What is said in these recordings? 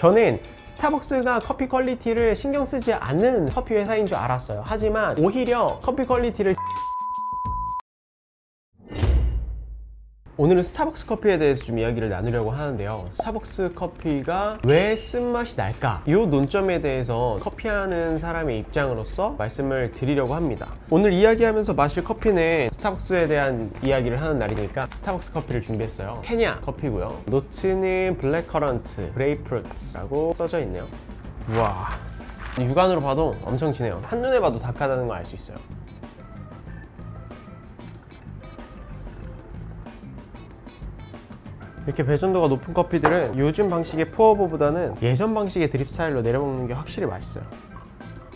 저는 스타벅스가 커피 퀄리티를 신경 쓰지 않는 커피 회사인 줄 알았어요. 하지만 오히려 커피 퀄리티를 오늘은 스타벅스 커피에 대해서 좀 이야기를 나누려고 하는데요. 스타벅스 커피가 왜 쓴맛이 날까? 이 논점에 대해서 커피하는 사람의 입장으로서 말씀을 드리려고 합니다. 오늘 이야기하면서 마실 커피는 스타벅스에 대한 이야기를 하는 날이니까 스타벅스 커피를 준비했어요. 케냐 커피고요. 노트는 블랙커런트, 그레이프루트라고 써져 있네요. 우와, 육안으로 봐도 엄청 진해요. 한눈에 봐도 다크하다는 걸 알 수 있어요. 이렇게 배전도가 높은 커피들은 요즘 방식의 푸어보보다는 예전 방식의 드립 스타일로 내려먹는 게 확실히 맛있어요.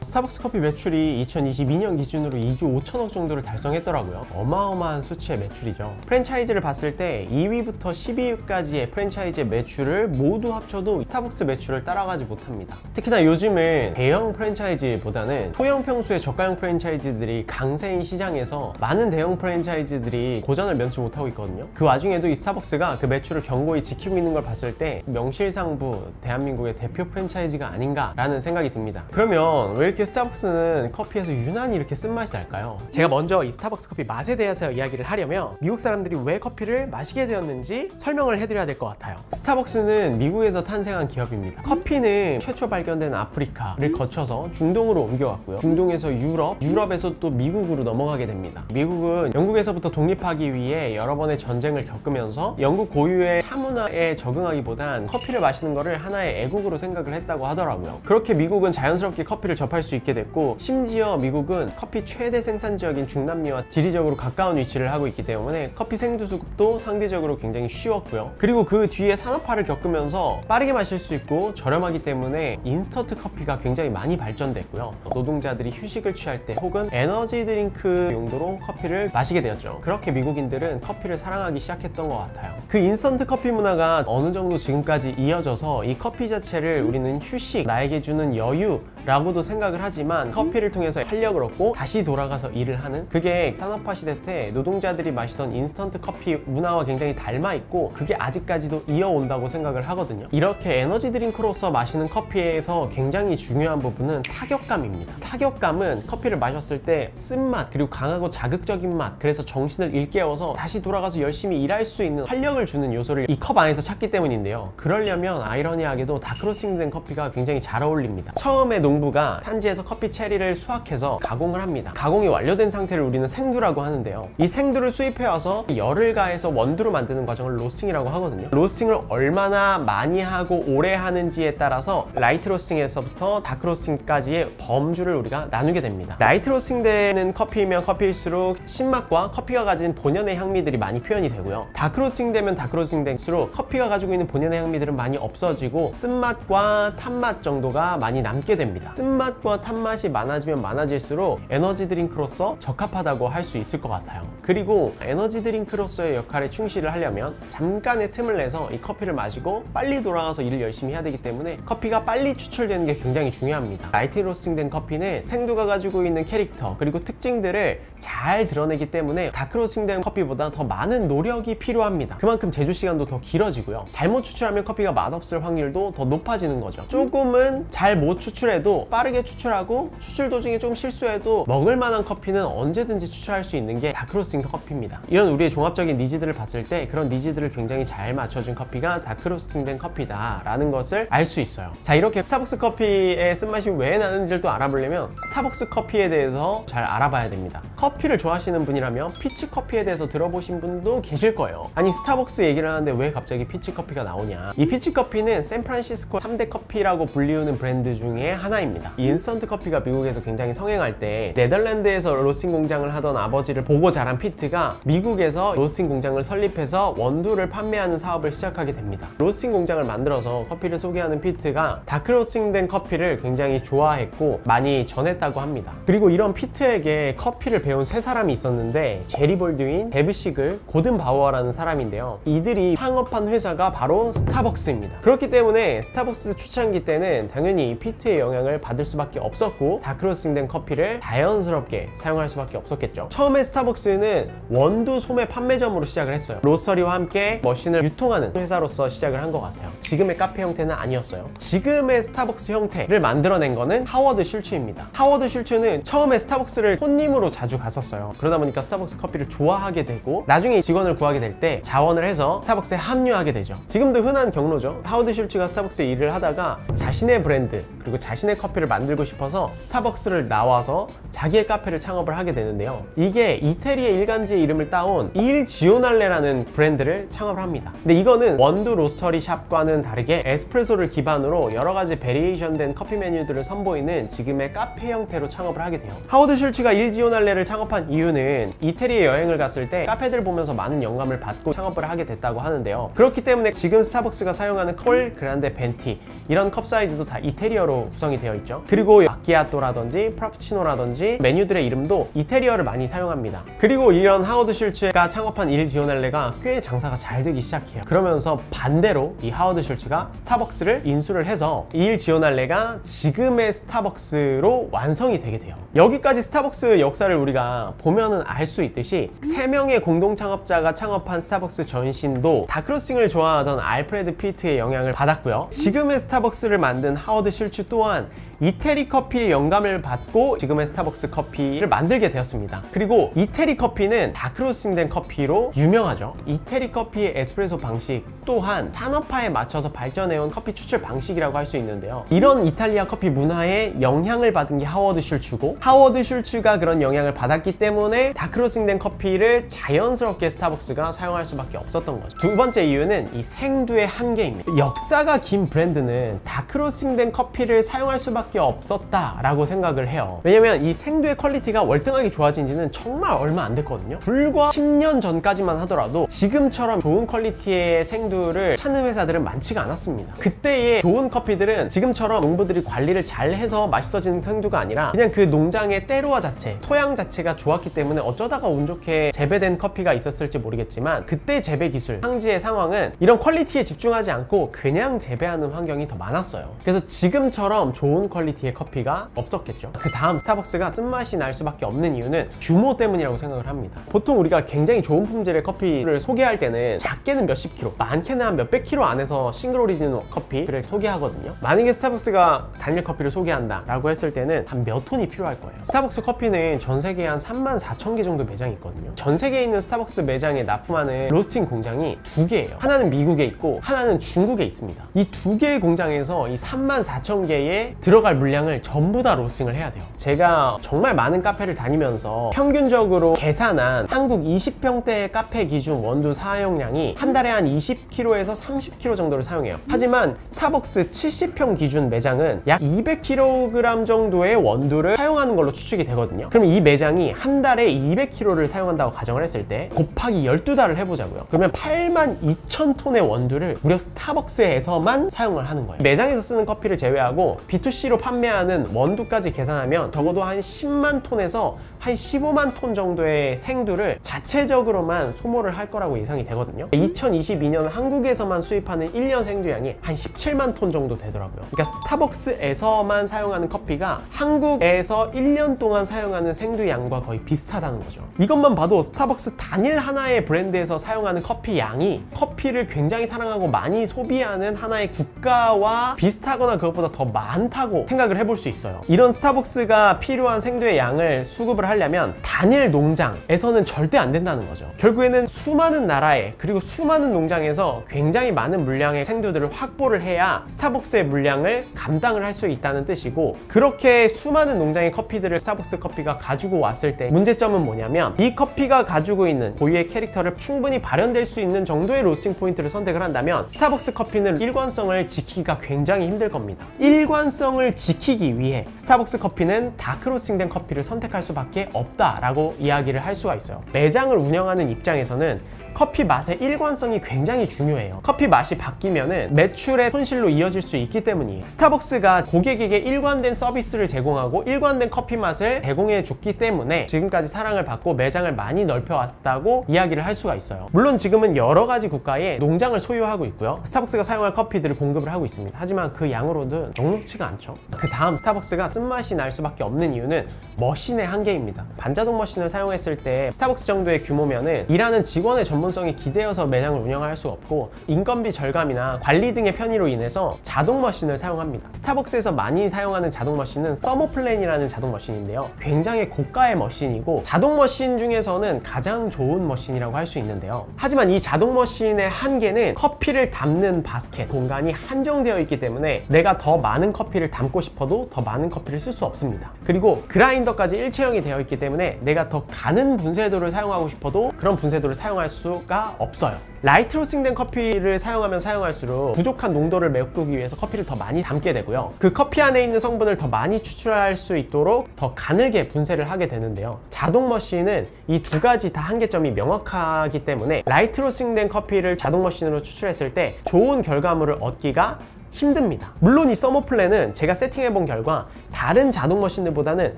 스타벅스 커피 매출이 2022년 기준으로 2조 5천억 정도를 달성했더라고요. 어마어마한 수치의 매출이죠. 프랜차이즈를 봤을 때 2위부터 12위까지의 프랜차이즈의 매출을 모두 합쳐도 스타벅스 매출을 따라가지 못합니다. 특히나 요즘은 대형 프랜차이즈보다는 소형 평수의 저가형 프랜차이즈들이 강세인 시장에서 많은 대형 프랜차이즈들이 고전을 면치 못하고 있거든요. 그 와중에도 이 스타벅스가 그 매출을 견고히 지키고 있는 걸 봤을 때 명실상부 대한민국의 대표 프랜차이즈가 아닌가라는 생각이 듭니다. 그러면 왜 이렇게 스타벅스는 커피에서 유난히 이렇게 쓴맛이 날까요? 제가 먼저 이 스타벅스 커피 맛에 대해서 이야기를 하려면 미국 사람들이 왜 커피를 마시게 되었는지 설명을 해드려야 될 것 같아요. 스타벅스는 미국에서 탄생한 기업입니다. 커피는 최초 발견된 아프리카를 거쳐서 중동으로 옮겨왔고요. 중동에서 유럽에서 또 미국으로 넘어가게 됩니다. 미국은 영국에서부터 독립하기 위해 여러 번의 전쟁을 겪으면서 영국 고유의 차 문화에 적응하기보단 커피를 마시는 것을 하나의 애국으로 생각을 했다고 하더라고요. 그렇게 미국은 자연스럽게 커피를 접할 수 있게 됐고, 심지어 미국은 커피 최대 생산 지역인 중남미와 지리적으로 가까운 위치를 하고 있기 때문에 커피 생두수급도 상대적으로 굉장히 쉬웠고요. 그리고 그 뒤에 산업화를 겪으면서 빠르게 마실 수 있고 저렴하기 때문에 인스턴트 커피가 굉장히 많이 발전됐고요. 노동자들이 휴식을 취할 때 혹은 에너지 드링크 용도로 커피를 마시게 되었죠. 그렇게 미국인들은 커피를 사랑하기 시작했던 것 같아요. 그 인스턴트 커피 문화가 어느 정도 지금까지 이어져서 이 커피 자체를 우리는 휴식, 나에게 주는 여유라고도 생각을 하지만 커피를 통해서 활력을 얻고 다시 돌아가서 일을 하는, 그게 산업화 시대 때 노동자들이 마시던 인스턴트 커피 문화와 굉장히 닮아 있고 그게 아직까지도 이어온다고 생각을 하거든요. 이렇게 에너지 드링크로서 마시는 커피에서 굉장히 중요한 부분은 타격감입니다. 타격감은 커피를 마셨을 때 쓴맛, 그리고 강하고 자극적인 맛, 그래서 정신을 일깨워서 다시 돌아가서 열심히 일할 수 있는 활력을 주는 요소를 이 컵 안에서 찾기 때문인데요. 그러려면 아이러니하게도 다크로스팅된 커피가 굉장히 잘 어울립니다. 처음에 농부가 산지에서 커피 체리를 수확해서 가공을 합니다. 가공이 완료된 상태를 우리는 생두라고 하는데요. 이 생두를 수입해와서 열을 가해서 원두로 만드는 과정을 로스팅이라고 하거든요. 로스팅을 얼마나 많이 하고 오래 하는지에 따라서 라이트 로스팅에서부터 다크 로스팅까지의 범주를 우리가 나누게 됩니다. 라이트 로스팅 되는 커피이면 커피일수록 신맛과 커피가 가진 본연의 향미들이 많이 표현이 되고요. 다크 로스팅 되면 다크 로스팅 될수록 커피가 가지고 있는 본연의 향미들은 많이 없어지고 쓴맛과 탄맛 정도가 많이 남게 됩니다. 쓴맛과 탄맛이 많아지면 많아질수록 에너지 드링크로서 적합하다고 할 수 있을 것 같아요. 그리고 에너지 드링크로서의 역할에 충실을 하려면 잠깐의 틈을 내서 이 커피를 마시고 빨리 돌아가서 일을 열심히 해야 되기 때문에 커피가 빨리 추출되는 게 굉장히 중요합니다. 라이트 로스팅된 커피는 생두가 가지고 있는 캐릭터 그리고 특징들을 잘 드러내기 때문에 다크 로스팅된 커피보다 더 많은 노력이 필요합니다. 그만큼 제조 시간도 더 길어지고요. 잘못 추출하면 커피가 맛없을 확률도 더 높아지는 거죠. 조금은 잘 못 추출해도 빠르게 추출하고 추출 도중에 좀 실수해도 먹을 만한 커피는 언제든지 추출할 수 있는 게 다크로스팅 커피입니다. 이런 우리의 종합적인 니즈들을 봤을 때 그런 니즈들을 굉장히 잘 맞춰준 커피가 다크로스팅된 커피다 라는 것을 알 수 있어요. 자, 이렇게 스타벅스 커피의 쓴맛이 왜 나는지를 또 알아보려면 스타벅스 커피에 대해서 잘 알아봐야 됩니다. 커피를 좋아하시는 분이라면 피치 커피에 대해서 들어보신 분도 계실 거예요. 아니, 스타벅스 얘기를 하는데 왜 갑자기 피치 커피가 나오냐. 이 피치 커피는 샌프란시스코 3대 커피라고 불리우는 브랜드 중에 하나입니다. 이 인스턴트 커피가 미국에서 굉장히 성행할 때 네덜란드에서 로스팅 공장을 하던 아버지를 보고 자란 피트가 미국에서 로스팅 공장을 설립해서 원두를 판매하는 사업을 시작하게 됩니다. 로스팅 공장을 만들어서 커피를 소개하는 피트가 다크 로스팅된 커피를 굉장히 좋아했고 많이 전했다고 합니다. 그리고 이런 피트에게 커피를 배운 세 사람이 있었는데 제리 볼드윈, 데브 시글, 고든 바우어라는 사람인데요. 이들이 창업한 회사가 바로 스타벅스입니다. 그렇기 때문에 스타벅스 초창기 때는 당연히 피트의 영향을 받을 수밖에 수밖에 없었고 다크로스팅된 커피를 자연스럽게 사용할 수밖에 없었겠죠. 처음에 스타벅스는 원두 소매 판매점으로 시작을 했어요. 로스터리와 함께 머신을 유통하는 회사로서 시작을 한 것 같아요. 지금의 카페 형태는 아니었어요. 지금의 스타벅스 형태를 만들어낸 거는 하워드 슐츠입니다. 하워드 슐츠는 처음에 스타벅스를 손님으로 자주 갔었어요. 그러다 보니까 스타벅스 커피를 좋아하게 되고 나중에 직원을 구하게 될 때 자원을 해서 스타벅스에 합류하게 되죠. 지금도 흔한 경로죠. 하워드 슐츠가 스타벅스에 일을 하다가 자신의 브랜드 그리고 자신의 커피를 만들고 싶어서 스타벅스를 나와서 자기의 카페를 창업을 하게 되는데요. 이게 이태리의 일간지의 이름을 따온 일 지오날레라는 브랜드를 창업을 합니다. 근데 이거는 원두 로스터리 샵과는 다르게 에스프레소를 기반으로 여러 가지 베리에이션 된 커피 메뉴들을 선보이는 지금의 카페 형태로 창업을 하게 돼요. 하워드 슐츠가 일 지오날레를 창업한 이유는 이태리에 여행을 갔을 때 카페들 보면서 많은 영감을 받고 창업을 하게 됐다고 하는데요. 그렇기 때문에 지금 스타벅스가 사용하는 콜, 그란데, 벤티 이런 컵 사이즈도 다 이태리어로 구성이 되어 있죠. 그리고 마키아토라든지 프라푸치노라든지 메뉴들의 이름도 이태리어를 많이 사용합니다. 그리고 이런 하워드 슐츠가 창업한 일 지오날레가 꽤 장사가 잘 되기 시작해요. 그러면서 반대로 이 하워드 슐츠가 스타벅스를 인수를 해서 일 지오날레가 지금의 스타벅스로 완성이 되게 돼요. 여기까지 스타벅스 역사를 우리가 보면은 알 수 있듯이 3명의 공동 창업자가 창업한 스타벅스 전신도 다크로스팅을 좋아하던 알프레드 피트의 영향을 받았고요. 지금의 스타벅스를 만든 하워드 슐츠 또한 이태리 커피의 영감을 받고 지금의 스타벅스 커피를 만들게 되었습니다. 그리고 이태리 커피는 다크로스팅된 커피로 유명하죠. 이태리 커피의 에스프레소 방식 또한 산업화에 맞춰서 발전해온 커피 추출 방식이라고 할 수 있는데요. 이런 이탈리아 커피 문화에 영향을 받은 게 하워드 슐츠고 하워드 슐츠가 그런 영향을 받았기 때문에 다크로스팅된 커피를 자연스럽게 스타벅스가 사용할 수밖에 없었던 거죠. 두 번째 이유는 이 생두의 한계입니다. 역사가 긴 브랜드는 다크로스팅된 커피를 사용할 수밖에 없었다라고 생각을 해요. 왜냐면 이 생두의 퀄리티가 월등하게 좋아진 지는 정말 얼마 안 됐거든요. 불과 10년 전까지만 하더라도 지금처럼 좋은 퀄리티의 생두를 찾는 회사들은 많지가 않았습니다. 그때의 좋은 커피들은 지금처럼 농부들이 관리를 잘 해서 맛있어지는 생두가 아니라 그냥 그 농장의 때로와 자체, 토양 자체가 좋았기 때문에 어쩌다가 운 좋게 재배된 커피가 있었을지 모르겠지만 그때 재배 기술, 상지의 상황은 이런 퀄리티에 집중하지 않고 그냥 재배하는 환경이 더 많았어요. 그래서 지금처럼 좋은 퀄리티의 커피가 없었겠죠. 그 다음 스타벅스가 쓴맛이 날 수밖에 없는 이유는 규모 때문이라고 생각을 합니다. 보통 우리가 굉장히 좋은 품질의 커피를 소개할 때는 작게는 몇십 킬로, 많게는 한 몇백 킬로 안에서 싱글 오리진 커피를 소개하거든요. 만약에 스타벅스가 단일 커피를 소개한다 라고 했을 때는 한 몇 톤이 필요할 거예요. 스타벅스 커피는 전 세계에 한 34,000개 정도 매장이 있거든요. 전 세계에 있는 스타벅스 매장에 납품하는 로스팅 공장이 2개예요. 하나는 미국에 있고 하나는 중국에 있습니다. 이 2개의 공장에서 이 34,000개의 들어갈 물량을 전부 다 로스팅을 해야 돼요. 제가 정말 많은 카페를 다니면서 평균적으로 계산한 한국 20평대 카페 기준 원두 사용량이 한 달에 한 20kg에서 30kg 정도를 사용해요. 하지만 스타벅스 70평 기준 매장은 약 200kg 정도의 원두를 사용하는 걸로 추측이 되거든요. 그럼 이 매장이 한 달에 200kg를 사용한다고 가정을 했을 때 곱하기 12달을 해보자고요. 그러면 82,000톤의 원두를 무려 스타벅스에서만 사용을 하는 거예요. 매장에서 쓰는 커피를 제외하고 B2C로 판매하는 원두까지 계산하면 적어도 한 10만 톤에서 한 15만 톤 정도의 생두를 자체적으로만 소모를 할 거라고 예상이 되거든요. 2022년 한국에서만 수입하는 1년 생두량이 한 17만 톤 정도 되더라고요. 그러니까 스타벅스에서만 사용하는 커피가 한국에서 1년 동안 사용하는 생두량과 거의 비슷하다는 거죠. 이것만 봐도 스타벅스 단일 하나의 브랜드에서 사용하는 커피 양이 커피를 굉장히 사랑하고 많이 소비하는 하나의 국가와 비슷하거나 그것보다 더 많다고 생각을 해볼 수 있어요. 이런 스타벅스가 필요한 생두의 양을 수급을 하려면 단일 농장에서는 절대 안 된다는 거죠. 결국에는 수많은 나라에 그리고 수많은 농장에서 굉장히 많은 물량의 생두들을 확보를 해야 스타벅스의 물량을 감당을 할 수 있다는 뜻이고, 그렇게 수많은 농장의 커피들을 스타벅스 커피가 가지고 왔을 때 문제점은 뭐냐면 이 커피가 가지고 있는 고유의 캐릭터를 충분히 발현될 수 있는 정도의 로스팅 포인트를 선택을 한다면 스타벅스 커피는 일관성을 지키기가 굉장히 힘들 겁니다. 일관성을 지키기 위해 스타벅스 커피는 다크 로스팅된 커피를 선택할 수밖에 없다라고 이야기를 할 수가 있어요. 매장을 운영하는 입장에서는 커피 맛의 일관성이 굉장히 중요해요. 커피 맛이 바뀌면은 매출의 손실로 이어질 수 있기 때문이에요. 스타벅스가 고객에게 일관된 서비스를 제공하고 일관된 커피 맛을 제공해 줬기 때문에 지금까지 사랑을 받고 매장을 많이 넓혀왔다고 이야기를 할 수가 있어요. 물론 지금은 여러 가지 국가에 농장을 소유하고 있고요. 스타벅스가 사용할 커피들을 공급을 하고 있습니다. 하지만 그 양으로는 넉넉치가 않죠. 그 다음 스타벅스가 쓴맛이 날 수밖에 없는 이유는 머신의 한계입니다. 반자동 머신을 사용했을 때 스타벅스 정도의 규모면은 일하는 직원의 전문성이 기대어서 매장을 운영할 수 없고 인건비 절감이나 관리 등의 편의로 인해서 자동 머신을 사용합니다. 스타벅스에서 많이 사용하는 자동 머신은 서머플랜이라는 자동 머신인데요. 굉장히 고가의 머신이고 자동 머신 중에서는 가장 좋은 머신이라고 할 수 있는데요. 하지만 이 자동 머신의 한계는 커피를 담는 바스켓 공간이 한정되어 있기 때문에 내가 더 많은 커피를 담고 싶어도 더 많은 커피를 쓸 수 없습니다. 그리고 그라인더까지 일체형이 되어 있기 때문에 내가 더 가는 분쇄도를 사용하고 싶어도 그런 분쇄도를 사용할 수가 없어요. 라이트 로스팅된 커피를 사용하면 사용할수록 부족한 농도를 메꾸기 위해서 커피를 더 많이 담게 되고요. 그 커피 안에 있는 성분을 더 많이 추출할 수 있도록 더 가늘게 분쇄를 하게 되는데요. 자동 머신은 이 두 가지 다 한계점이 명확하기 때문에 라이트 로스팅된 커피를 자동 머신으로 추출했을 때 좋은 결과물을 얻기가 힘듭니다. 물론 이 서머플랜은 제가 세팅해본 결과 다른 자동 머신들보다는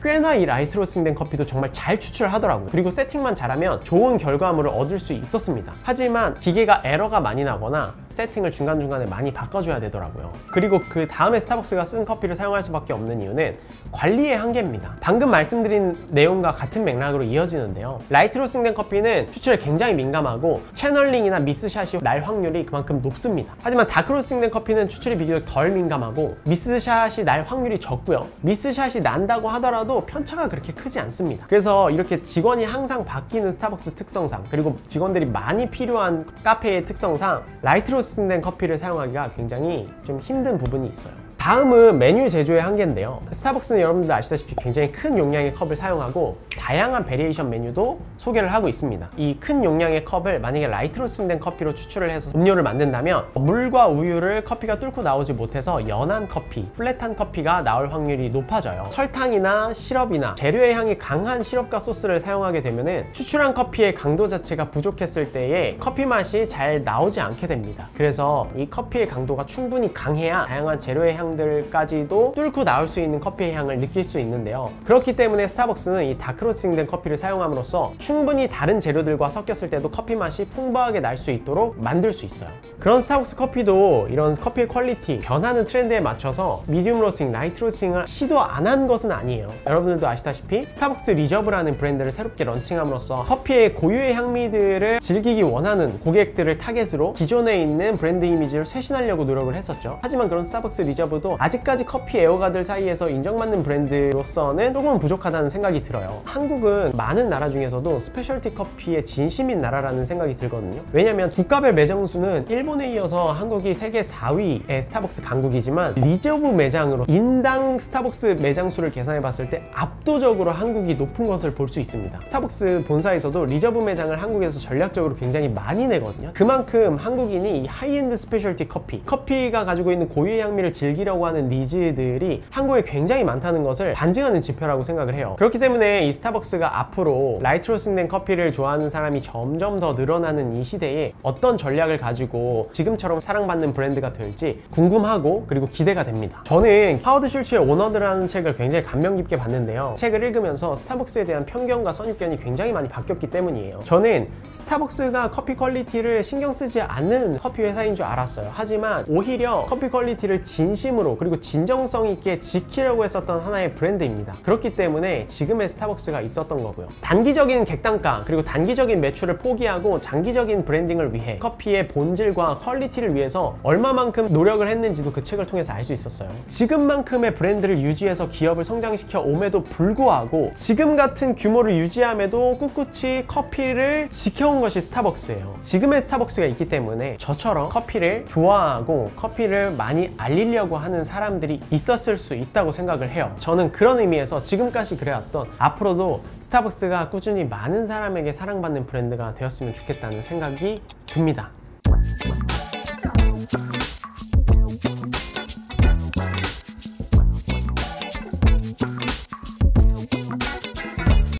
꽤나 이 라이트 로스팅된 커피도 정말 잘 추출하더라고요. 그리고 세팅만 잘하면 좋은 결과물을 얻을 수 있었습니다. 하지만 기계가 에러가 많이 나거나 세팅을 중간중간에 많이 바꿔줘야 되더라고요. 그리고 그 다음에 스타벅스가 쓴 커피를 사용할 수밖에 없는 이유는 관리의 한계입니다. 방금 말씀드린 내용과 같은 맥락으로 이어지는데요. 라이트 로스팅된 커피는 추출에 굉장히 민감하고 채널링이나 미스샷이 날 확률이 그만큼 높습니다. 하지만 다크 로스팅된 커피는 추출이 비교적 덜 민감하고 미스샷이 날 확률이 적고요. 미스샷이 난다고 하더라도 편차가 그렇게 크지 않습니다. 그래서 이렇게 직원이 항상 바뀌는 스타벅스 특성상 그리고 직원들이 많이 필요한 카페의 특성상 라이트 로스팅된 커피를 사용하기가 굉장히 좀 힘든 부분이 있어요. 다음은 메뉴 제조의 한계인데요. 스타벅스는 여러분들 아시다시피 굉장히 큰 용량의 컵을 사용하고 다양한 베리에이션 메뉴도 소개를 하고 있습니다. 이 큰 용량의 컵을 만약에 라이트 로스팅된 커피로 추출을 해서 음료를 만든다면 물과 우유를 커피가 뚫고 나오지 못해서 연한 커피, 플랫한 커피가 나올 확률이 높아져요. 설탕이나 시럽이나 재료의 향이 강한 시럽과 소스를 사용하게 되면 추출한 커피의 강도 자체가 부족했을 때에 커피 맛이 잘 나오지 않게 됩니다. 그래서 이 커피의 강도가 충분히 강해야 다양한 재료의 향 들까지도 뚫고 나올 수 있는 커피의 향을 느낄 수 있는데요. 그렇기 때문에 스타벅스는 이 다크 로스팅된 커피를 사용함으로써 충분히 다른 재료들과 섞였을 때도 커피 맛이 풍부하게 날 수 있도록 만들 수 있어요. 그런 스타벅스 커피도 이런 커피의 퀄리티, 변하는 트렌드에 맞춰서 미디움 로스팅, 라이트 로스팅을 시도 안 한 것은 아니에요. 여러분들도 아시다시피 스타벅스 리저브라는 브랜드를 새롭게 런칭함으로써 커피의 고유의 향미들을 즐기기 원하는 고객들을 타겟으로 기존에 있는 브랜드 이미지를 쇄신하려고 노력을 했었죠. 하지만 그런 스타벅스 리저브 아직까지 커피 애호가들 사이에서 인정받는 브랜드로서는 조금 부족하다는 생각이 들어요. 한국은 많은 나라 중에서도 스페셜티 커피의 진심인 나라라는 생각이 들거든요. 왜냐면 국가별 매장 수는 일본에 이어서 한국이 세계 4위의 스타벅스 강국이지만 리저브 매장으로 인당 스타벅스 매장 수를 계산해 봤을 때 압도적으로 한국이 높은 것을 볼 수 있습니다. 스타벅스 본사에서도 리저브 매장을 한국에서 전략적으로 굉장히 많이 내거든요. 그만큼 한국인이 이 하이엔드 스페셜티 커피가 가지고 있는 고유의 향미를 즐기려고 하는 니즈들이 한국에 굉장히 많다는 것을 반증하는 지표라고 생각을 해요. 그렇기 때문에 이 스타벅스가 앞으로 라이트 로스팅된 커피를 좋아하는 사람이 점점 더 늘어나는 이 시대에 어떤 전략을 가지고 지금처럼 사랑받는 브랜드가 될지 궁금하고 그리고 기대가 됩니다. 저는 하워드 슐츠의 오너드라는 책을 굉장히 감명 깊게 봤는데요. 책을 읽으면서 스타벅스에 대한 편견과 선입견이 굉장히 많이 바뀌었기 때문이에요. 저는 스타벅스가 커피 퀄리티를 신경 쓰지 않는 커피 회사인 줄 알았어요. 하지만 오히려 커피 퀄리티를 진심으로 그리고 진정성 있게 지키려고 했었던 하나의 브랜드입니다. 그렇기 때문에 지금의 스타벅스가 있었던 거고요. 단기적인 객단가 그리고 단기적인 매출을 포기하고 장기적인 브랜딩을 위해 커피의 본질과 퀄리티를 위해서 얼마만큼 노력을 했는지도 그 책을 통해서 알 수 있었어요. 지금만큼의 브랜드를 유지해서 기업을 성장시켜 옴에도 불구하고 지금 같은 규모를 유지함에도 꿋꿋이 커피를 지켜온 것이 스타벅스예요. 지금의 스타벅스가 있기 때문에 저처럼 커피를 좋아하고 커피를 많이 알리려고 하는 사람들이 있었을 수 있다고 생각을 해요. 저는 그런 의미에서 지금까지 그래왔던 앞으로도 스타벅스가 꾸준히 많은 사람에게 사랑받는 브랜드가 되었으면 좋겠다는 생각이 듭니다.